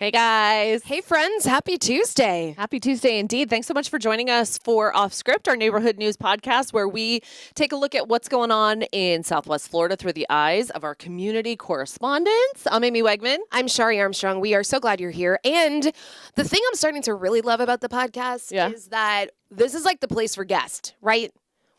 Hey guys. Hey friends, happy Tuesday. Happy Tuesday indeed. Thanks so much for joining us for Off Script, our neighborhood news podcast, where we take a look at what's going on in Southwest Florida through the eyes of our community correspondents. I'm Amy Wegman. I'm Shari Armstrong. We are so glad you're here. And the thing I'm starting to really love about the podcast is that this is like the place for guests, right?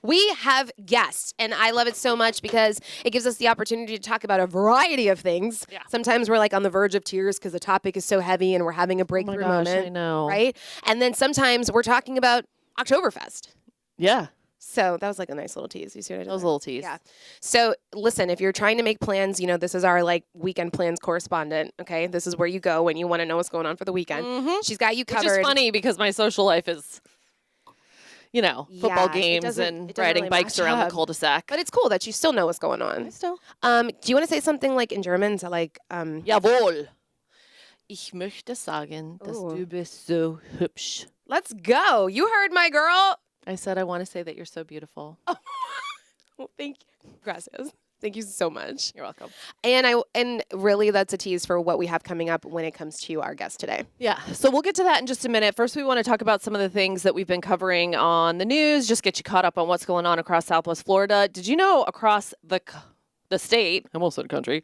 We have guests, and I love it so much because it gives us the opportunity to talk about a variety of things. Yeah. Sometimes we're like on the verge of tears because the topic is so heavy and we're having a breakthrough moment. I know. Right? And then sometimes we're talking about Oktoberfest. Yeah. So that was like a nice little tease. You see what I did? That was a there? little tease. Yeah. So listen, if you're trying to make plans, this is our like weekend plans correspondent. Okay. This is where you go when you want to know what's going on for the weekend. Mm-hmm. She's got you covered. Which is funny because my social life is, football games and riding really bikes match around up. the cul-de-sac. But it's cool that you still know what's going on. Still. Do you want to say something like in German? So like, Jawohl. Ich möchte sagen, dass Ooh. du bist so hübsch. Let's go. You heard my girl. I said I want to say that you're so beautiful. Well, thank you. Gracias. Thank you so much. You're welcome. And really that's a tease for what we have coming up when it comes to our guest today. Yeah, so we'll get to that in just a minute. First, we want to talk about some of the things that we've been covering on the news, just get you caught up on what's going on across Southwest Florida. Did you know across the state, I almost said country,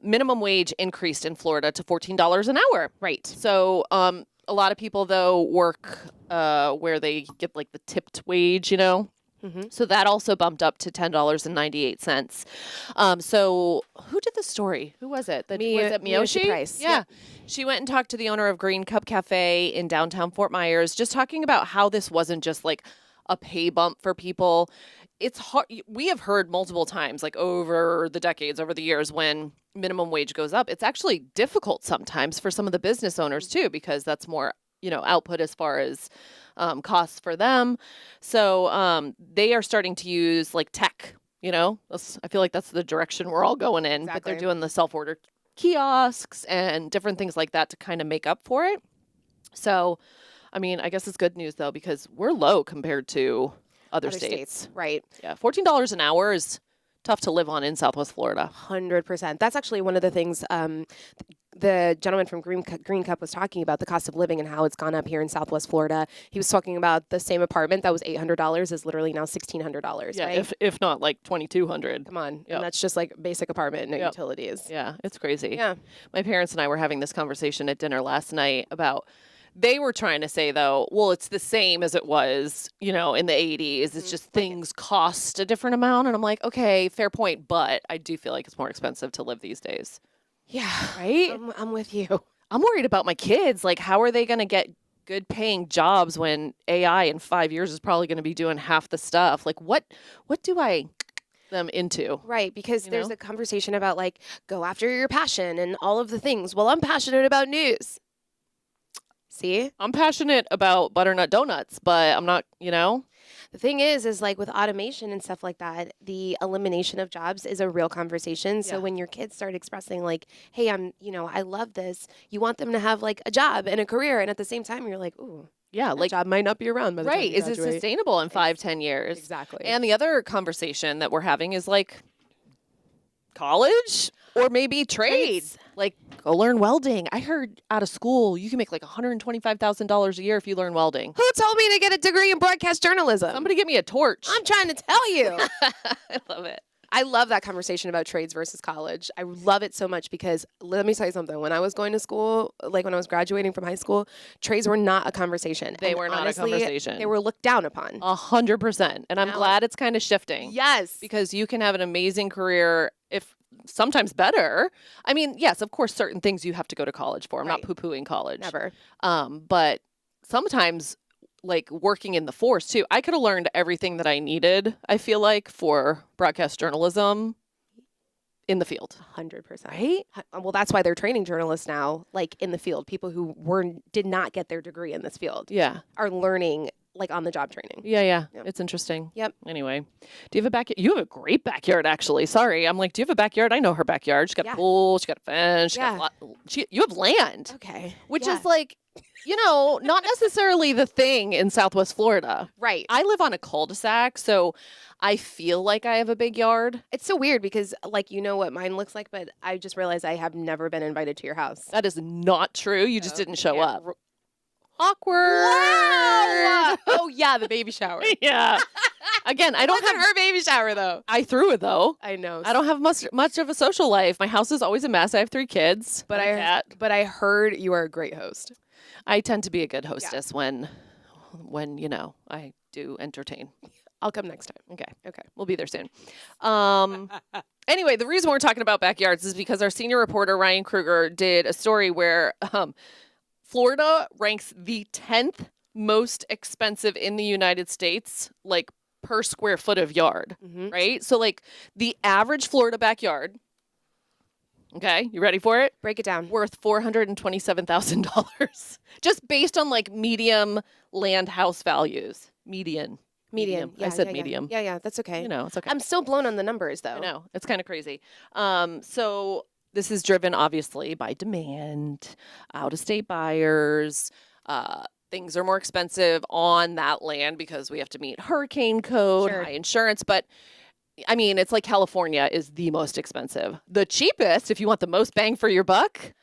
minimum wage increased in Florida to $14 an hour. Right. So a lot of people, though, work where they get like the tipped wage, Mm-hmm. So that also bumped up to $10.98. So who did the story? Who was it? Was it Miyoshi? Price. Yeah. She went and talked to the owner of Green Cup Cafe in downtown Fort Myers, just talking about how this wasn't just like a pay bump for people. It's hard. We have heard multiple times, like over the decades, over the years, when minimum wage goes up, it's actually difficult sometimes for some of the business owners too, because that's more, output as far as costs for them. So they are starting to use like tech, I feel like that's the direction we're all going in, Exactly. but they're doing the self-order kiosks and different things like that to kind of make up for it. So, I guess it's good news though, because we're low compared to other states. Right. Yeah. $14 an hour is tough to live on in Southwest Florida. 100%. That's actually one of the things the gentleman from Green Cup was talking about, the cost of living and how it's gone up here in Southwest Florida. He was talking about the same apartment that was $800 is literally now $1,600, Yeah, right? if not like $2,200. Come on. Yep. And that's just like basic apartment, no utilities. Yeah, it's crazy. Yeah. My parents and I were having this conversation at dinner last night about, they were trying to say though, well, it's the same as it was, in the 80s. It's just things cost a different amount. And I'm like, okay, fair point. But I do feel like it's more expensive to live these days. Yeah. Right? I'm with you. I'm worried about my kids. Like, how are they going to get good paying jobs when AI in 5 years is probably going to be doing half the stuff? Like, what do I them into? Right, because there's a conversation about like, go after your passion and all of the things. Well, I'm passionate about news. See? I'm passionate about butternut donuts, but I'm not, The thing is like with automation and stuff like that, the elimination of jobs is a real conversation. So when your kids start expressing like, hey, I love this, you want them to have like a job and a career. And at the same time, you're like, ooh, yeah, like job might not be around by the time right. you Is it graduate. sustainable in 5-10 years? Exactly. And the other conversation that we're having is like college or maybe trades. Like go learn welding. I heard out of school you can make like $125,000 a year if you learn welding. Who told me to get a degree in broadcast journalism? Somebody give me a torch. I'm trying to tell you. I love it. I love that conversation about trades versus college. I love it so much because let me tell you something. When I was going to school, like when I was graduating from high school, trades were not a conversation. They And were not honestly, a conversation. They were looked down upon. 100%. And I'm Now glad it's kind of shifting. Yes. Because you can have an amazing career, if sometimes better. I mean, yes, of course, certain things you have to go to college for. I'm not poo-pooing college. Never. But sometimes like working in the force too, I could have learned everything that I needed, I feel like, for broadcast journalism in the field. 100%. Right? Well, that's why they're training journalists now, like in the field. People who did not get their degree in this field Yeah. are learning like on the job training. Yeah. It's interesting. Yep. Anyway, do you have a backyard? You have a great backyard, actually. Sorry. I'm like, do you have a backyard? I know her backyard. She's got a pool. She's got a fence. You have land. Okay. Which is like, not necessarily the thing in Southwest Florida. Right. I live on a cul-de-sac, so I feel like I have a big yard. It's so weird because, like, you know what mine looks like, but I just realized I have never been invited to your house. That is not true. You just didn't show up. Awkward. Wow. Oh, yeah, the baby shower. Yeah. Again, I don't have her baby shower, though. I threw it, though. I know. I don't have much of a social life. My house is always a mess. I have 3 kids. But I heard you are a great host. I tend to be a good hostess when I do entertain. I'll come next time. Okay. We'll be there soon. Anyway, the reason we're talking about backyards is because our senior reporter, Ryan Kruger, did a story where Florida ranks the 10th most expensive in the United States, like per square foot of yard, right? So like the average Florida backyard, okay, you ready for it? Break it down. Worth $427,000 just based on like medium land house values. Median. Yeah, I said medium. Yeah, that's okay. It's okay. I'm still blown on the numbers, though. I know. It's kind of crazy. So this is driven obviously by demand, out-of-state buyers. Things are more expensive on that land because we have to meet hurricane code, high insurance. But I mean, it's like California is the most expensive. The cheapest, if you want the most bang for your buck,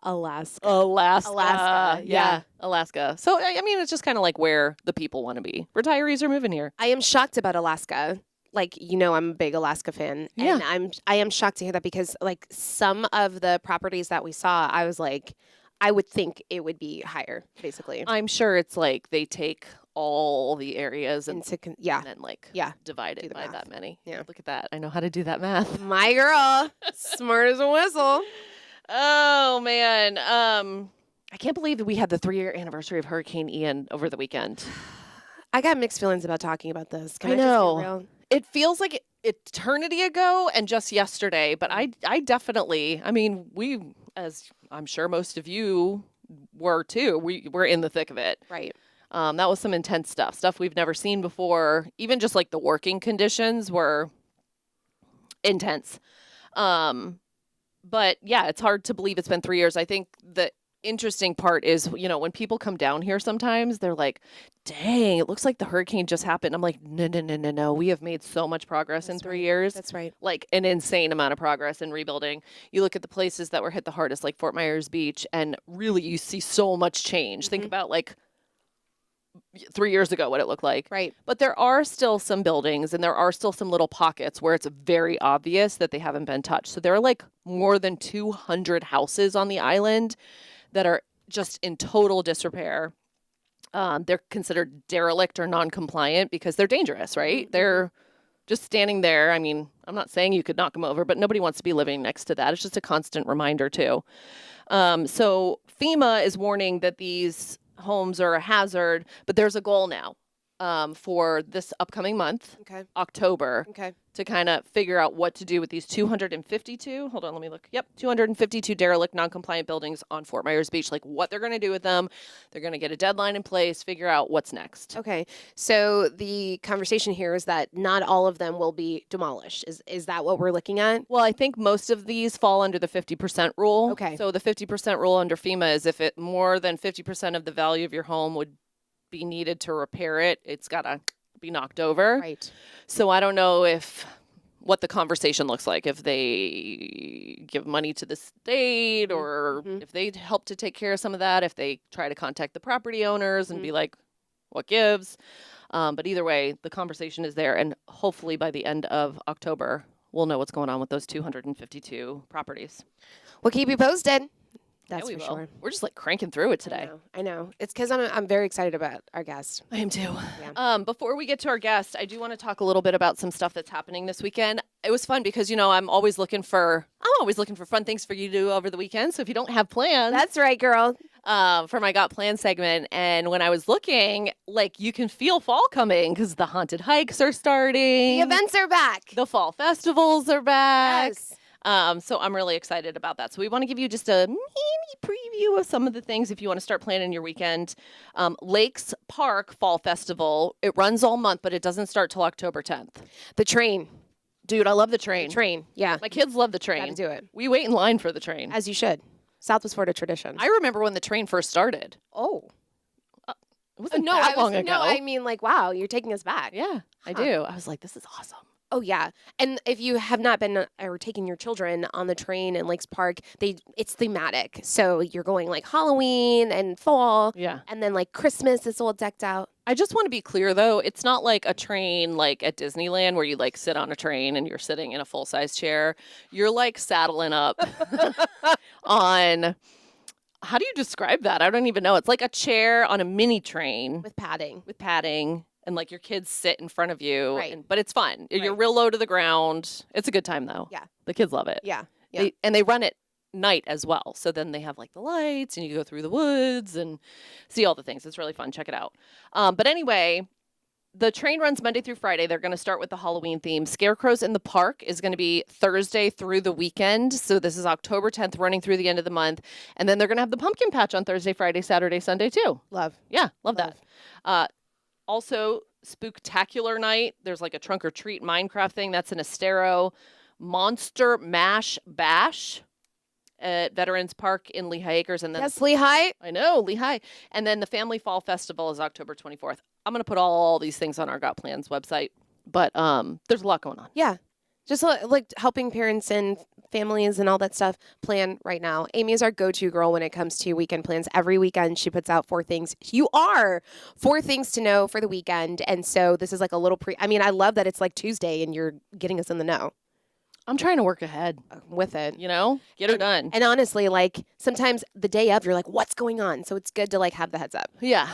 Alaska. Yeah. Alaska. So, I mean, it's just kind of like where the people want to be. Retirees are moving here. I am shocked about Alaska. Like, I'm a big Alaska fan. Yeah. And I am shocked to hear that because, like, some of the properties that we saw, I was like, I would think it would be higher, basically. I'm sure it's like they take all the areas and then, divide it by that many. Yeah. Look at that. I know how to do that math. My girl. Smart as a whistle. Oh, man. I can't believe that we had the 3-year anniversary of Hurricane Ian over the weekend. I got mixed feelings about talking about this. Can I know. Just be real? It feels like eternity ago and just yesterday, but I definitely, we, as I'm sure most of you were too, we're in the thick of it. Right. That was some intense stuff we've never seen before. Even just like the working conditions were intense. But yeah, it's hard to believe it's been 3 years. I think the interesting part is, when people come down here sometimes, they're like, dang, it looks like the hurricane just happened. I'm like, no. We have made so much progress in 3 years. That's right. Like an insane amount of progress in rebuilding. You look at the places that were hit the hardest, like Fort Myers Beach, and really you see so much change. Think about like 3 years ago what it looked like. Right. But there are still some buildings and there are still some little pockets where it's very obvious that they haven't been touched. So there are like more than 200 houses on the island that are just in total disrepair. They're considered derelict or non-compliant because they're dangerous, right? They're just standing there. I mean, I'm not saying you could knock them over, but nobody wants to be living next to that. It's just a constant reminder too. So FEMA is warning that these homes are a hazard, but there's a goal now for this upcoming month, October, to kind of figure out what to do with these 252, hold on, let me look. Yep, 252 derelict non-compliant buildings on Fort Myers Beach, like what they're going to do with them. They're going to get a deadline in place, figure out what's next. Okay, so the conversation here is that not all of them will be demolished. Is that what we're looking at? Well, I think most of these fall under the 50% rule. Okay. So the 50% rule under FEMA is if it more than 50% of the value of your home would be needed to repair it, it's got to be knocked over. Right. So I don't know what the conversation looks like, if they give money to the state or if they help to take care of some of that, if they try to contact the property owners and be like, what gives? But either way, the conversation is there. And hopefully by the end of October, we'll know what's going on with those 252 properties. We'll keep you posted. That's yeah, for sure. We're just like cranking through it today. I know. It's because I'm very excited about our guest. I am too. Yeah. Before we get to our guest, I do want to talk a little bit about some stuff that's happening this weekend. It was fun because, I'm always looking for fun things for you to do over the weekend. So if you don't have plans. That's right, girl. For my Got Plans segment. And when I was looking, like you can feel fall coming because the haunted hikes are starting. The events are back. The fall festivals are back. Yes. So I'm really excited about that. So we want to give you just a mini preview of some of the things if you want to start planning your weekend. Lakes Park Fall Festival. It runs all month, but it doesn't start till October 10th. The train. Dude, I love the train. The train, yeah. My kids love the train. Gotta do it. We wait in line for the train. As you should. Southwest Florida tradition. I remember when the train first started. Oh. It wasn't that long ago. No, I mean, like, wow, you're taking us back. Yeah, I do. I was like, this is awesome. Oh yeah, and if you have not been or taking your children on the train in Lakes Park, it's thematic. So you're going like Halloween and fall, Yeah. and then like Christmas is all decked out. I just want to be clear though, it's not like a train like at Disneyland where you like sit on a train and you're sitting in a full size chair. You're like saddling up on. How do you describe that? I don't even know. It's like a chair on a mini train With padding. and like your kids sit in front of you. Right. But it's fun. You're Right. real low to the ground. It's a good time though. Yeah. The kids love it. Yeah. Yeah. They run it night as well. So then they have like the lights and you go through the woods and see all the things. It's really fun. Check it out. But anyway, the train runs Monday through Friday. They're going to start with the Halloween theme. Scarecrows in the Park is going to be Thursday through the weekend. So this is October 10th running through the end of the month. And then they're going to have the pumpkin patch on Thursday, Friday, Saturday, Sunday too. Love. Yeah, love that. Also, Spooktacular Night. There's like a trunk or treat Minecraft thing. That's in Estero. Monster Mash Bash at Veterans Park in Lehigh Acres. And then Yes, Lehigh. I know, Lehigh. And then the Family Fall Festival is October 24th. I'm going to put all these things on our Got Plans website. But there's a lot going on. Yeah. Just like helping parents and families and all that stuff plan right now. Amy is our go-to girl when it comes to weekend plans. Every weekend she puts out 4 things. You are 4 things to know for the weekend. And so this is like a little I mean, I love that it's like Tuesday and you're getting us in the know I'm trying to work ahead with it. you know, get her done. And honestly, like sometimes the day of you're like, what's going on? So it's good to like have the heads up. Yeah.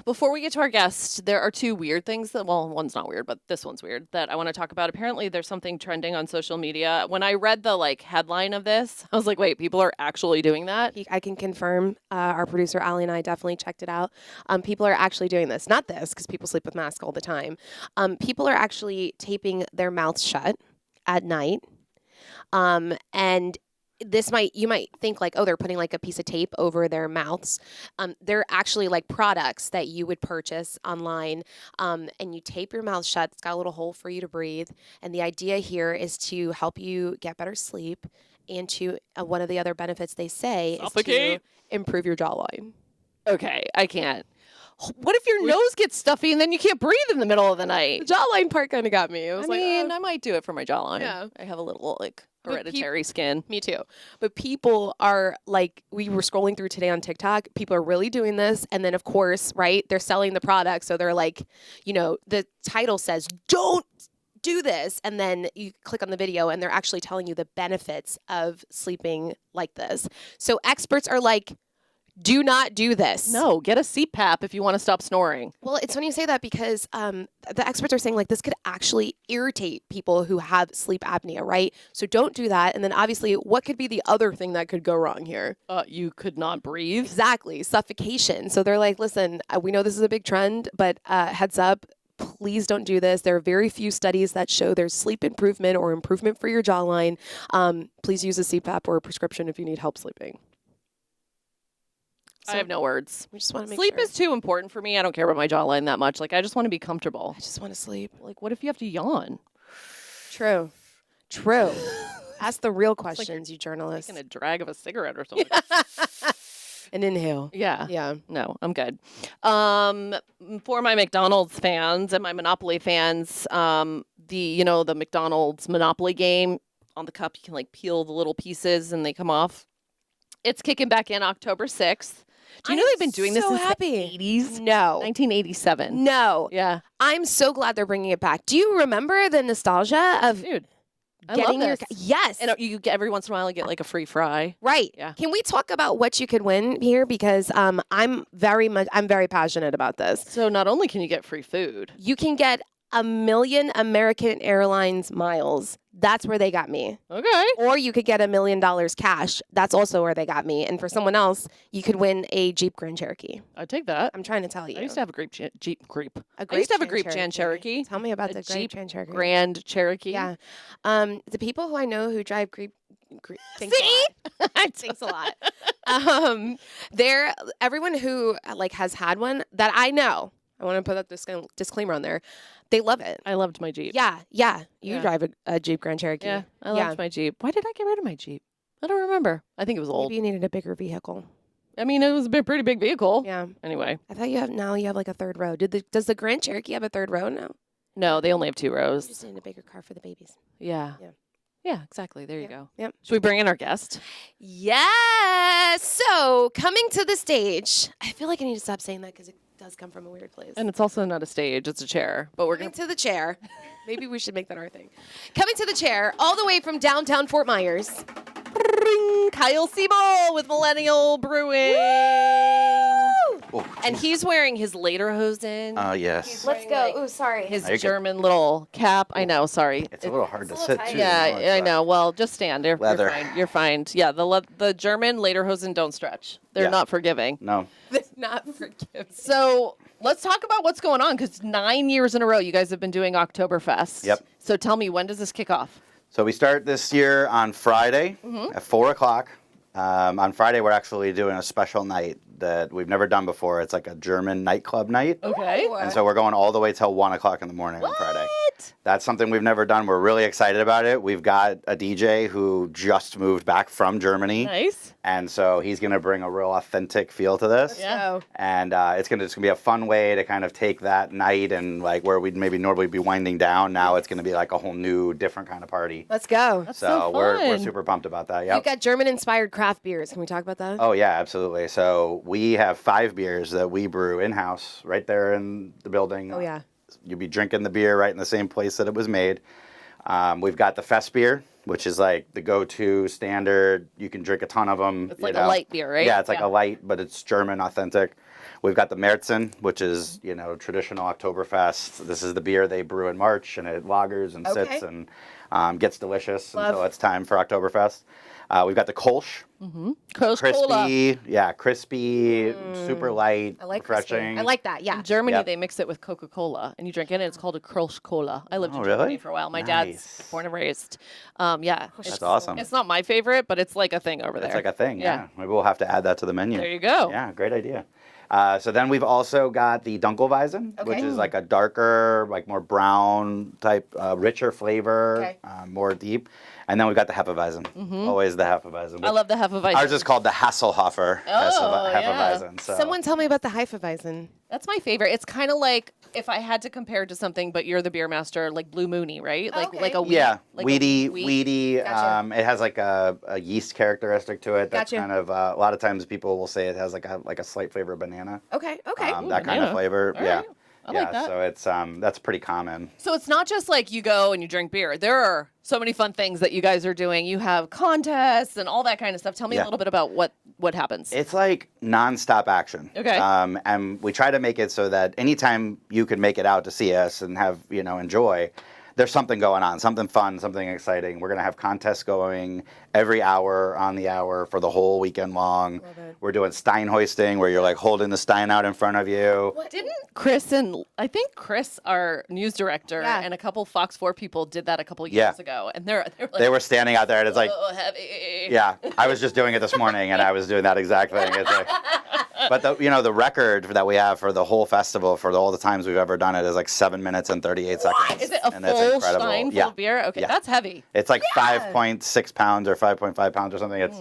Before we get to our guest, there are 2 weird things that, well, one's not weird, but this one's weird that I want to talk about. Apparently there's something trending on social media. When I read the like headline of this, I was like, wait, people are actually doing that? I can confirm, our producer, Allie, and I definitely checked it out. People are actually doing this. Not this, because people sleep with masks all the time. People are actually taping their mouths shut at night. And you might think like, oh, they're putting like a piece of tape over their mouths. They're actually like products that you would purchase online. And you tape your mouth shut. It's got a little hole for you to breathe. And the idea here is to help you get better sleep. And to one of the other benefits they say is to improve your jawline. Okay, I can't. What if your nose gets stuffy and then you can't breathe in the middle of the night? The jawline part kind of got me. I mean, I might do it for my jawline. Yeah. I have a little like hereditary skin. Me too. But people are like, we were scrolling through today on TikTok. People are really doing this. And then, of course, right, they're selling the product. So they're like, you know, the title says, don't do this. And then you click on the video and they're actually telling you the benefits of sleeping like this. So experts are like, do not do this. No, get a CPAP if you want to stop snoring. Well, it's funny you say that because the experts are saying like this could actually irritate people who have sleep apnea, right? So don't do that. And then obviously, what could be the other thing that could go wrong here? You could not breathe. Exactly, suffocation. So they're like, listen, we know this is a big trend, but heads up. Please don't do this. There are very few studies that show there's sleep improvement or improvement for your jawline. Please use a CPAP or a prescription if you need help sleeping. I have no words. We just want to make Sleep sure. is too important for me. I don't care about my jawline that much. Like, I just want to be comfortable. I just want to sleep. Like, what if you have to yawn? True. Ask the real questions, you journalists. Taking a drag of a cigarette or something. And inhale. Yeah. Yeah. No, I'm good. For my McDonald's fans and my Monopoly fans, the McDonald's Monopoly game on the cup, you can like peel the little pieces and they come off. It's kicking back in October 6th. Do you know they've been doing this since the 80s? No. 1987. No. Yeah. I'm so glad they're bringing it back. Do you remember the nostalgia of Dude, I getting love your this. Yes. And you get every once in a while you get like a free fry. Right. Yeah. Can we talk about what you could win here? Because I'm very passionate about this. So not only can you get free food. You can get 1 million American Airlines miles That's where they got me. Okay. Or you could get $1 million cash. That's also where they got me. And for someone else, you could win a Jeep Grand Cherokee. I'd take that. I'm trying to tell you. I used to have a Jeep Creep. A I used to have a Grand Grand Cherokee. Tell me about A the Jeep Grand Cherokee. Grand Cherokee. Yeah. The people who I know who drive thanks See? a lot. Thanks a lot. They're everyone who like has had one that I know. I want to put that disclaimer on there. They love it. I loved my Jeep. Yeah. You Yeah. drive a Jeep Grand Cherokee. Yeah, I loved my Jeep. Why did I get rid of my Jeep? I don't remember. I think it was old. Maybe you needed a bigger vehicle. I mean, it was a pretty big vehicle. Yeah. Anyway. I thought you have like a third row. Does the Grand Cherokee have a third row now? No, they only have 2 You rows. just need a bigger car for the babies. Yeah. Yeah. Yeah, exactly. There you go. Yep. Should we bring in our guest? Yes. So coming to the stage, I feel like I need to stop saying that because it does come from a weird place. And it's also not a stage, it's a chair. But we're Coming going to the chair. Maybe we should make that our thing. Coming to the chair, all the way from downtown Fort Myers. to Kyle Siebel with Millennial Brewing. Oh, And he's wearing his lederhosen. yes. Let's go. Ooh, sorry. His Are you good? German little cap. I know, sorry. It's a little hard to sit too. Yeah, you know, it's, I know. Well, just stand. You're leather. fine. You're fine. Yeah, the German lederhosen don't stretch. They're Yeah. not forgiving. No. Not forgiven. So let's talk about what's going on, because 9 years in a row you guys have been doing Oktoberfest. Yep. So tell me, when does this kick off? So we start this year on Friday at 4 o'clock. On Friday, we're actually doing a special night that we've never done before. It's like a German nightclub night. Okay. And so we're going all the way till 1 o'clock in the morning on Friday. That's something we've never done. We're really excited about it. We've got a DJ who just moved back from Germany. Nice. And so he's going to bring a real authentic feel to this. Yeah. And it's gonna be a fun way to kind of take that night and like where we'd maybe normally be winding down. Now it's gonna be like a whole new, different kind of party. Let's go. That's so We're fun. super pumped about that. You've Yep. got German-inspired craft beers. Can we talk about that? Oh yeah, absolutely. So we have 5 beers that we brew in house right there in the building. Oh, yeah. You'll be drinking the beer right in the same place that it was made. We've got the Fest beer, which is like the go-to standard. You can drink a ton of them. It's like a light beer, right? Yeah, it's like a light, but it's German authentic. We've got the Märzen, which is, traditional Oktoberfest. This is the beer they brew in March, and it lagers and Okay. sits and gets delicious Love. until it's time for Oktoberfest. We've got the Kolsch. Coca Cola. Crispy, super light, I like refreshing. crispy. I like that. Yeah. In Germany, Yep. they mix it with Coca-Cola, and you drink it, and it's called a Kölsch Cola. I lived Oh, in Germany really? for a while. My Nice. dad's born and raised. Yeah. That's awesome. It's not my favorite, but it's like a thing over there. It's like a thing, Yeah. yeah. Maybe we'll have to add that to the menu. There you go. Yeah, great idea. So then we've also got the Dunkelweizen, which Okay. is like a darker, like more brown type, richer flavor, Okay. more deep. And then we've got the Hefeweizen. Always the Hefeweizen. I love the Hefeweizen. Ours is called the Hasselhofer Oh, yeah. Hefeweizen. So. Someone tell me about the Hefeweizen. That's my favorite. It's kind of like, if I had to compare it to something, but you're the beer master, like Blue Moony, right? Like Okay. like a wheat, Yeah, like a weedy. Gotcha. It has like a yeast characteristic to it. That's Gotcha. kind of a lot of times people will say it has like a slight flavor of banana. Okay. That kind banana. of flavor. All yeah. right. I like that. So it's that's pretty common. So it's not just like you go and you drink beer. There are so many fun things that you guys are doing. You have contests and all that kind of stuff. Tell me a Yeah. little bit about what happens. It's like nonstop action. Okay. And we try to make it so that anytime you can make it out to see us and have, enjoy, there's something going on, something fun, something exciting. We're going to have contests going every hour on the hour for the whole weekend long. Love it. We're doing Stein hoisting where you're like holding the Stein out in front of you. Didn't Chris and I think Chris, our news director, Yeah. and a couple Fox 4 people did that a couple years Yeah. ago, and they're like, They were standing out there and it's like, oh, heavy. yeah, I was just doing it this morning and I was doing that exact thing. It's like, but the record that we have for the whole festival for all the times we've ever done it is like 7 minutes and 38 seconds. Is it a And it's full incredible. Stein full Yeah. of beer? Okay, Yeah. that's heavy. It's like 5.6 pounds or 5.5 pounds or something. It's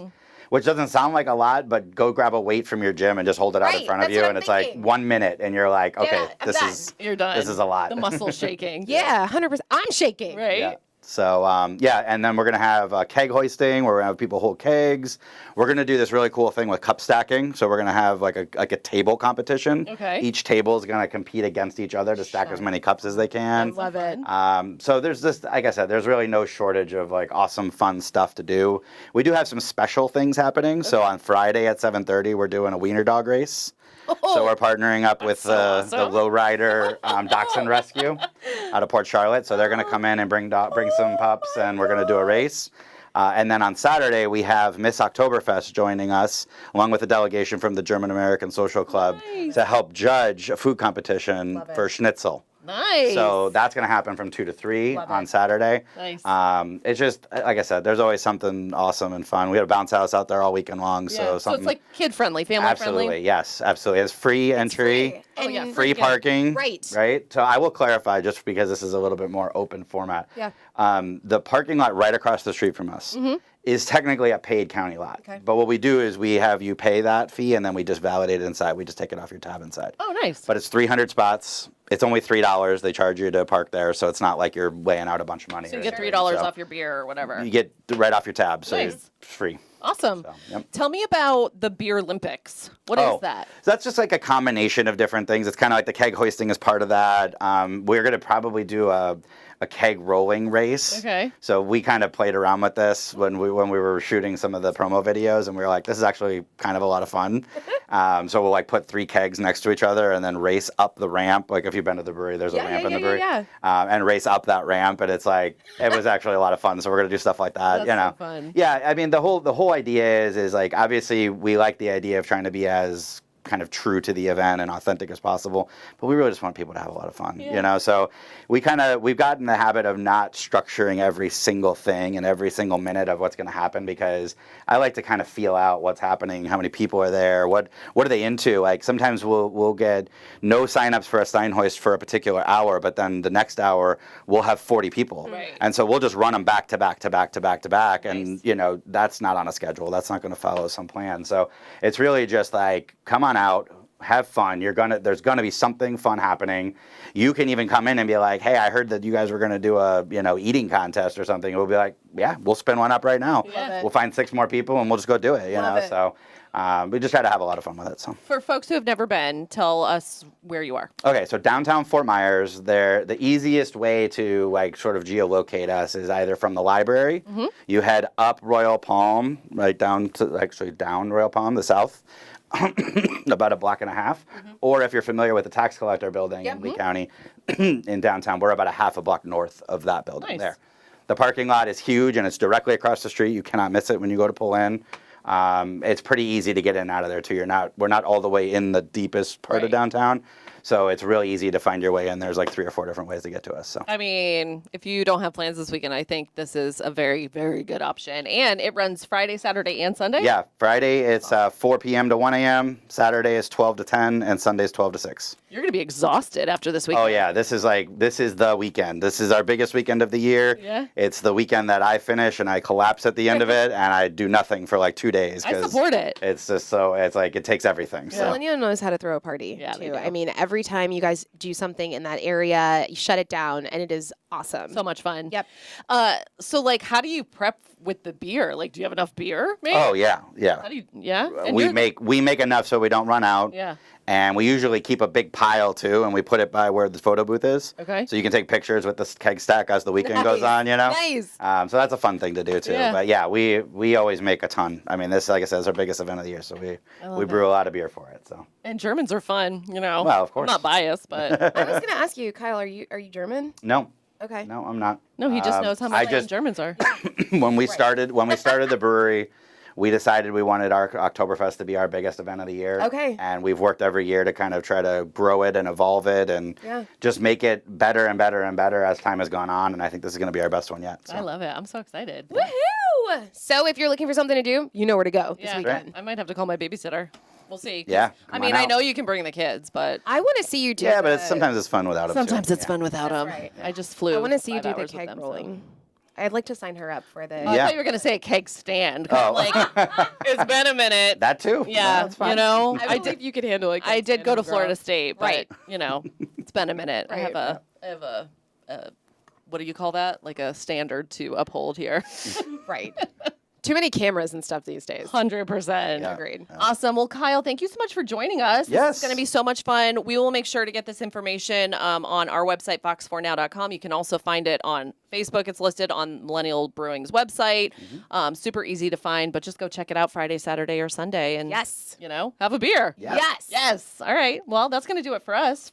which doesn't sound like a lot, but go grab a weight from your gym and just hold it out in Right, front of that's you, what and I'm it's like thinking. 1 minute, and you're like, okay, Yeah, I'm this done. is You're done. this is a lot. The muscle shaking. Yeah, 100%. I'm shaking. Right. Yeah. So and then we're gonna have keg hoisting. Where we're gonna have people hold kegs. We're gonna do this really cool thing with cup stacking. So we're gonna have like a table competition. Okay. Each table is gonna compete against each other to stack as many cups as they can. Love it. So there's this, like I said, there's really no shortage of like awesome, fun stuff to do. We do have some special things happening. So on Friday at 7:30, we're doing a wiener dog race. So we're partnering up with the awesome. Lowrider Dachshund Rescue out of Port Charlotte. So they're going to come in and bring some pups, and we're going to do a race. And then on Saturday, we have Miss Oktoberfest joining us, along with a delegation from the German American Social Club, to help judge a food competition for schnitzel. Nice. So that's going to happen from 2 to 3 on Saturday. Nice. It's just, like I said, there's always something awesome and fun. We had a bounce house out there all weekend long. Yeah. So it's like kid-friendly, family-friendly. Absolutely, yes, absolutely. It's free entry. And Free parking. Right. Right. So I will clarify, just because this is a little bit more open format. Yeah. The parking lot right across the street from us is technically a paid county lot. Okay. But what we do is we have you pay that fee, and then we just validate it inside. We just take it off your tab inside. Oh, nice. But it's 300 spots. It's only $3 they charge you to park there, so it's not like you're weighing out a bunch of money. So you get $3 off your beer or whatever. You get right off your tab, so Nice. it's free. Awesome. So, yep. Tell me about the Beer Olympics. What is that? So that's just like a combination of different things. It's kind of like the keg hoisting is part of that. We're going to probably do a keg rolling race. Okay. So we kind of played around with this when we were shooting some of the promo videos, and we were like, this is actually kind of a lot of fun. So we'll like put 3 kegs next to each other and then race up the ramp. Like if you've been to the brewery, there's a ramp in the brewery. And race up that ramp, and it's like, it was actually a lot of fun. So we're going to do stuff like that. That's so fun. Yeah, I mean, the whole idea is like, obviously we like the idea of trying to be as kind of true to the event and authentic as possible, but we really just want people to have a lot of fun, you know? So we've gotten the habit of not structuring every single thing and every single minute of what's going to happen, because I like to kind of feel out what's happening, how many people are there, what are they into? Like sometimes we'll get no signups for a Stein hoist for a particular hour, but then the next hour we'll have 40 people. Right. And so we'll just run them back to back to back to back to back. And, you know, that's not on a schedule. That's not going to follow some plan. So it's really just like, come on out, have fun. There's gonna be something fun happening. You can even come in and be like, hey, I heard that you guys were gonna do a eating contest or something. We'll be like, yeah, we'll spin one up right now. We'll find 6 more people and we'll just go do it. You know, so we just try to have a lot of fun with it. So For folks who have never been, tell us where you are. okay, so downtown Fort Myers, the easiest way to like sort of geolocate us is either from the library. You head up Royal Palm, right down Royal Palm, the south. About a block and a half. Or if you're familiar with the tax collector building in Lee County in downtown, we're about a half a block north of that building there. The parking lot is huge, and it's directly across the street. You cannot miss it when you go to pull in. It's pretty easy to get in and out of there too. We're not all the way in the deepest part of downtown. So it's really easy to find your way in. There's like 3 or 4 different ways to get to us. So I mean, if you don't have plans this weekend, I think this is a very, very good option. And it runs Friday, Saturday, and Sunday? Yeah, Friday it's 4 p.m. to 1 a.m. Saturday is 12 to 10, and Sunday is 12 to 6. You're going to be exhausted after this weekend. Oh, yeah. This is the weekend. This is our biggest weekend of the year. Yeah. It's the weekend that I finish and I collapse at the end of it, and I do nothing for like 2 days. I support it. It's just so, it's like, it takes everything. So. Millennial knows how to throw a party, Yeah, they too. do. I mean, every time you guys do something in that area, you shut it down, and it is awesome. So much fun. Yep. So, like, how do you prep with the beer? Like, do you have enough beer, maybe? Oh, yeah. How do you, And we make enough so we don't run out. Yeah. And we usually keep a big pile too, and we put it by where the photo booth is. Okay. So you can take pictures with the keg stack as the weekend goes on, you know? Nice. So that's a fun thing to do too. Yeah. But yeah, we always make a ton. I mean, this, like I said, is our biggest event of the year, so we brew a lot of beer for it. So. And Germans are fun, you know. Well, of course. I'm not biased, but I was going to ask you, Kyle, are you German? No. Okay. No, I'm not. no, he just knows how much Germans are. When we started the brewery, we decided we wanted our Oktoberfest to be our biggest event of the year. Okay. And we've worked every year to kind of try to grow it and evolve it and just make it better and better and better as time has gone on. And I think this is going to be our best one yet. So. I love it. I'm so excited. Woohoo! So if you're looking for something to do, you know where to go this weekend. I might have to call my babysitter. We'll see. Yeah. I mean, I know you can bring the kids, but I want to see you do Yeah, but sometimes it's fun without them. sometimes it's fun without them. right. I just flew. I want to see you 5 do the hours with keg them, so. rolling. I'd like to sign her up for the... I thought you were going to say a keg stand. 'Cause I'm like, it's been a minute. That too. Yeah, that's fine. you know, I believe you could handle it. I did go to Florida State, but Right. you know, it's been a minute. I have a what do you call that? Like a standard to uphold here. Right. Too many cameras and stuff these days. 100%. Yeah. Agreed. Yeah. Awesome. Well, Kyle, thank you so much for joining us. This Yes. is going to be so much fun. We will make sure to get this information on our website, fox4now.com. You can also find it on Facebook. It's listed on Millennial Brewing's website. Super easy to find, but just go check it out Friday, Saturday, or Sunday and, Yes. have a beer. Yes. Yes. All right. Well, that's going to do it for us.